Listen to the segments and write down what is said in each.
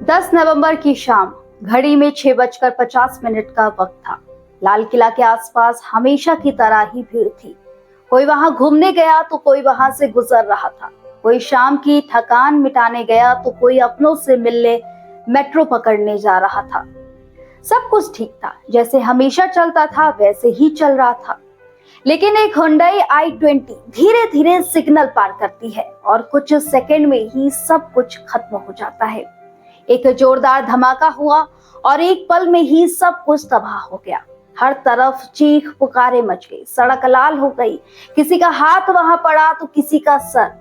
10 नवंबर की शाम घड़ी में 6:50 का वक्त था। लाल किला के आसपास हमेशा की तरह ही भीड़ थी। कोई वहां घूमने गया तो कोई वहां से गुजर रहा था। कोई शाम की थकान मिटाने गया तो कोई अपनों से मिलने मेट्रो पकड़ने जा रहा था। सब कुछ ठीक था, जैसे हमेशा चलता था वैसे ही चल रहा था। लेकिन एक हुंडई i20 धीरे धीरे सिग्नल पार करती है और कुछ सेकंड में ही सब कुछ खत्म हो जाता है। एक जोरदार धमाका हुआ और एक पल में ही सब कुछ तबाह हो गया। हर तरफ चीख पुकारे मच गई, सड़क लाल हो गई, किसी का हाथ वहां पड़ा तो किसी का सर।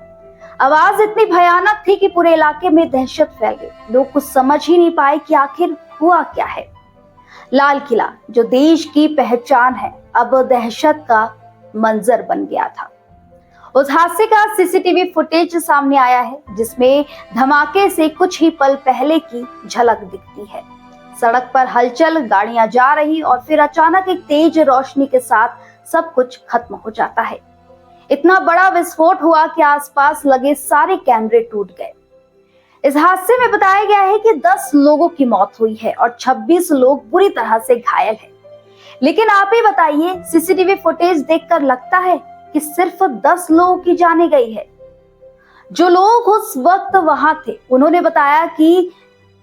आवाज इतनी भयानक थी कि पूरे इलाके में दहशत फैल गई। लोग कुछ समझ ही नहीं पाए कि आखिर हुआ क्या है। लाल किला जो देश की पहचान है, अब दहशत का मंजर बन गया था। उस हादसे का सीसीटीवी फुटेज सामने आया है, जिसमें धमाके से कुछ ही पल पहले की झलक दिखती है। सड़क पर हलचल, गाड़ियां जा रही और फिर अचानक एक तेज रोशनी के साथ सब कुछ खत्म हो जाता है। इतना बड़ा विस्फोट हुआ कि आसपास लगे सारे कैमरे टूट गए। इस हादसे में बताया गया है कि 10 लोगों की मौत हुई है और 26 लोग बुरी तरह से घायल हैं। लेकिन आप ही बताइए, सीसीटीवी फुटेज देखकर लगता है कि सिर्फ 10 लोगों की जाने गई है। जो लोग उस वक्त वहां थे, उन्होंने बताया कि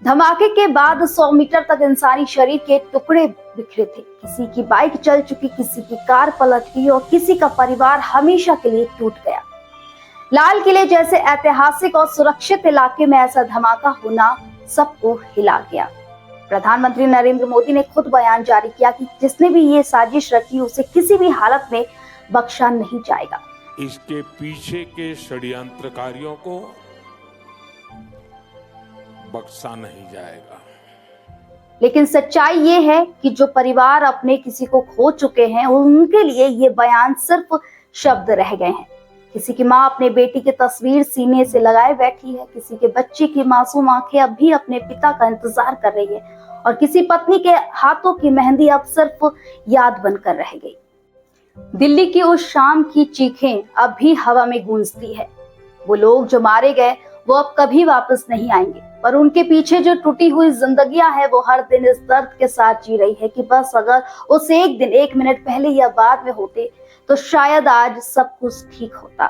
धमाके के बाद 100 मीटर तक इंसानी शरीर के टुकड़े बिखरे थे। किसी की बाइक चल चुकी, किसी की कार पलट गई और किसी का परिवार हमेशा के लिए टूट गया। लाल किले जैसे ऐतिहासिक और सुरक्षित इलाके में ऐसा धमाका होना सबको हिला गया। प्रधानमंत्री नरेंद्र मोदी ने खुद बयान जारी किया कि जिसने भी ये साजिश रची उसे किसी भी हालत में बख्शा नहीं जाएगा। इसके पीछे के षड्यंत्रकारियों को बख्शा नहीं जाएगा। लेकिन सच्चाई ये है कि जो परिवार अपने किसी को खो चुके हैं, उनके लिए ये बयान सिर्फ शब्द रह गए हैं। किसी की माँ अपने बेटी की तस्वीर सीने से लगाए बैठी है, किसी के बच्चे की मासूम आंखें अब भी अपने पिता का इंतजार कर रही है और किसी पत्नी के हाथों की मेहंदी अब सिर्फ याद बनकर रह गई। दिल्ली की उस शाम की चीखें अब भी हवा में गूंजती है। वो लोग जो मारे गए वो अब कभी वापस नहीं आएंगे, पर उनके पीछे जो टूटी हुई जिंदगियां हैं वो हर दिन इस दर्द के साथ जी रही है कि बस अगर उस एक दिन, एक मिनट पहले या बाद में होते तो शायद आज सब कुछ ठीक होता।